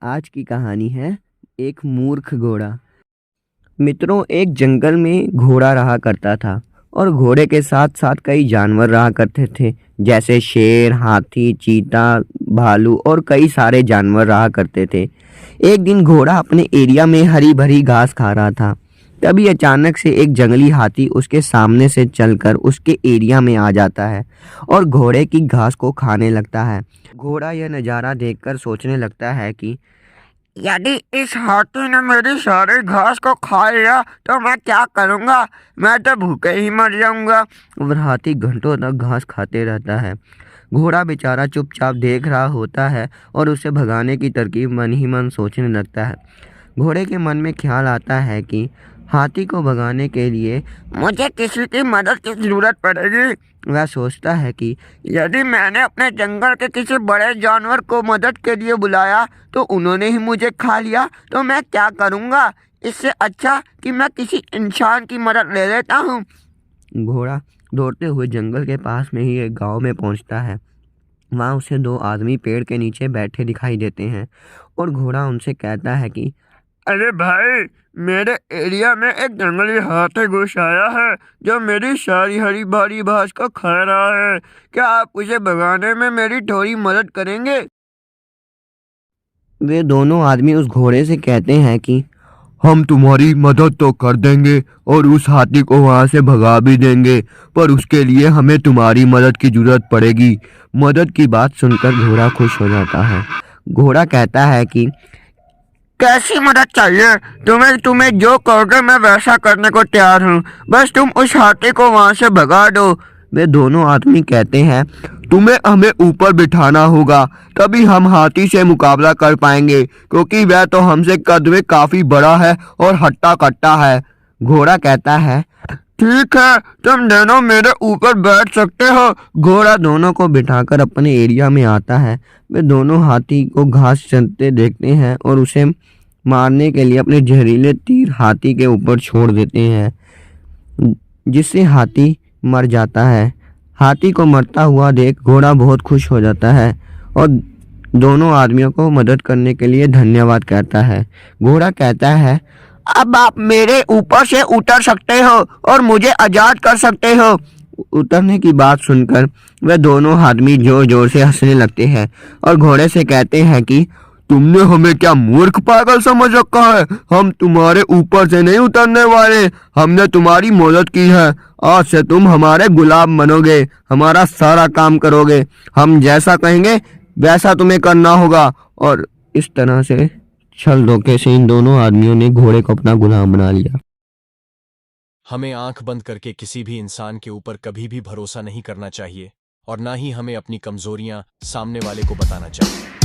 आज की कहानी है एक मूर्ख घोड़ा। मित्रों, एक जंगल में घोड़ा रहा करता था और घोड़े के साथ साथ कई जानवर रहा करते थे, जैसे शेर, हाथी, चीता, भालू और कई सारे जानवर रहा करते थे। एक दिन घोड़ा अपने एरिया में हरी भरी घास खा रहा था। तभी अचानक से एक जंगली हाथी उसके सामने से चलकर उसके एरिया में आ जाता है और घोड़े की घास को खाने लगता है। घोड़ा यह नज़ारा देखकर सोचने लगता है कि यदि इस हाथी ने मेरी सारी घास को खा लिया तो मैं क्या करूँगा। मैं तो भूखे ही मर जाऊंगा। और हाथी घंटों तक घास खाते रहता है। घोड़ा बेचारा चुपचाप देख रहा होता है और उसे भगाने की तरकीब मन ही मन सोचने लगता है। घोड़े के मन में ख्याल आता है कि हाथी को भगाने के लिए मुझे किसी की मदद की जरूरत पड़ेगी। वह सोचता है कि यदि मैंने अपने जंगल के किसी बड़े जानवर को मदद के लिए बुलाया तो उन्होंने ही मुझे खा लिया तो मैं क्या करूँगा। इससे अच्छा कि मैं किसी इंसान की मदद ले लेता हूँ। घोड़ा दौड़ते हुए जंगल के पास में ही एक गांव में पहुंचता है। वहां उसे दो आदमी पेड़ के नीचे बैठे दिखाई देते हैं और घोड़ा उनसे कहता है कि अरे भाई, मेरे एरिया में एक जंगली हाथी घुस आया है जो मेरी सारी हरी भरी घास को खा रहा है। क्या आप उसे भगाने में मेरी थोड़ी मदद करेंगे? वे दोनों आदमी उस घोड़े से कहते हैं कि हम तुम्हारी मदद तो कर देंगे और उस हाथी को वहां से भगा भी देंगे, पर उसके लिए हमें तुम्हारी मदद की जरूरत पड़ेगी। मदद की बात सुनकर घोड़ा खुश हो जाता है। घोड़ा कहता है कि कैसी मदद चाहिए? तुम्हें जो कहोगे मैं वैसा करने को तैयार हूँ। बस तुम उस हाथी को वहां से भगा दो। वे दोनों आदमी कहते हैं तुम्हें हमें ऊपर बिठाना होगा, तभी हम हाथी से मुकाबला कर पाएंगे, क्योंकि वह तो हमसे कद में काफी बड़ा है और हट्टा कट्टा है। घोड़ा कहता है ठीक है, तुम दोनों मेरे ऊपर बैठ सकते हो। घोड़ा दोनों को बिठाकर अपने एरिया में आता है। वे दोनों हाथी को घास चरते देखते हैं और उसे मारने के लिए अपने जहरीले तीर हाथी के ऊपर छोड़ देते हैं, जिससे हाथी मर जाता है। हाथी को मरता हुआ देख घोड़ा बहुत खुश हो जाता है और दोनों आदमियों को मदद करने के लिए धन्यवाद कहता है। घोड़ा कहता है अब आप मेरे ऊपर से उतर सकते हो और मुझे आजाद कर सकते हो। उतरने की बात सुनकर वे दोनों आदमी जोर जोर से हंसने लगते हैं और घोड़े से कहते हैं कि तुमने हमें क्या मूर्ख पागल समझ रखा है? हम तुम्हारे ऊपर से नहीं उतरने वाले। हमने तुम्हारी मदद की है। आज से तुम हमारे गुलाम बनोगे, हमारा सारा काम करोगे। हम जैसा कहेंगे वैसा तुम्हें करना होगा। और इस तरह से छल धोखे से इन दोनों आदमियों ने घोड़े को अपना गुलाम बना लिया। हमें आंख बंद करके किसी भी इंसान के ऊपर कभी भी भरोसा नहीं करना चाहिए और ना ही हमें अपनी कमजोरियां सामने वाले को बताना चाहिए।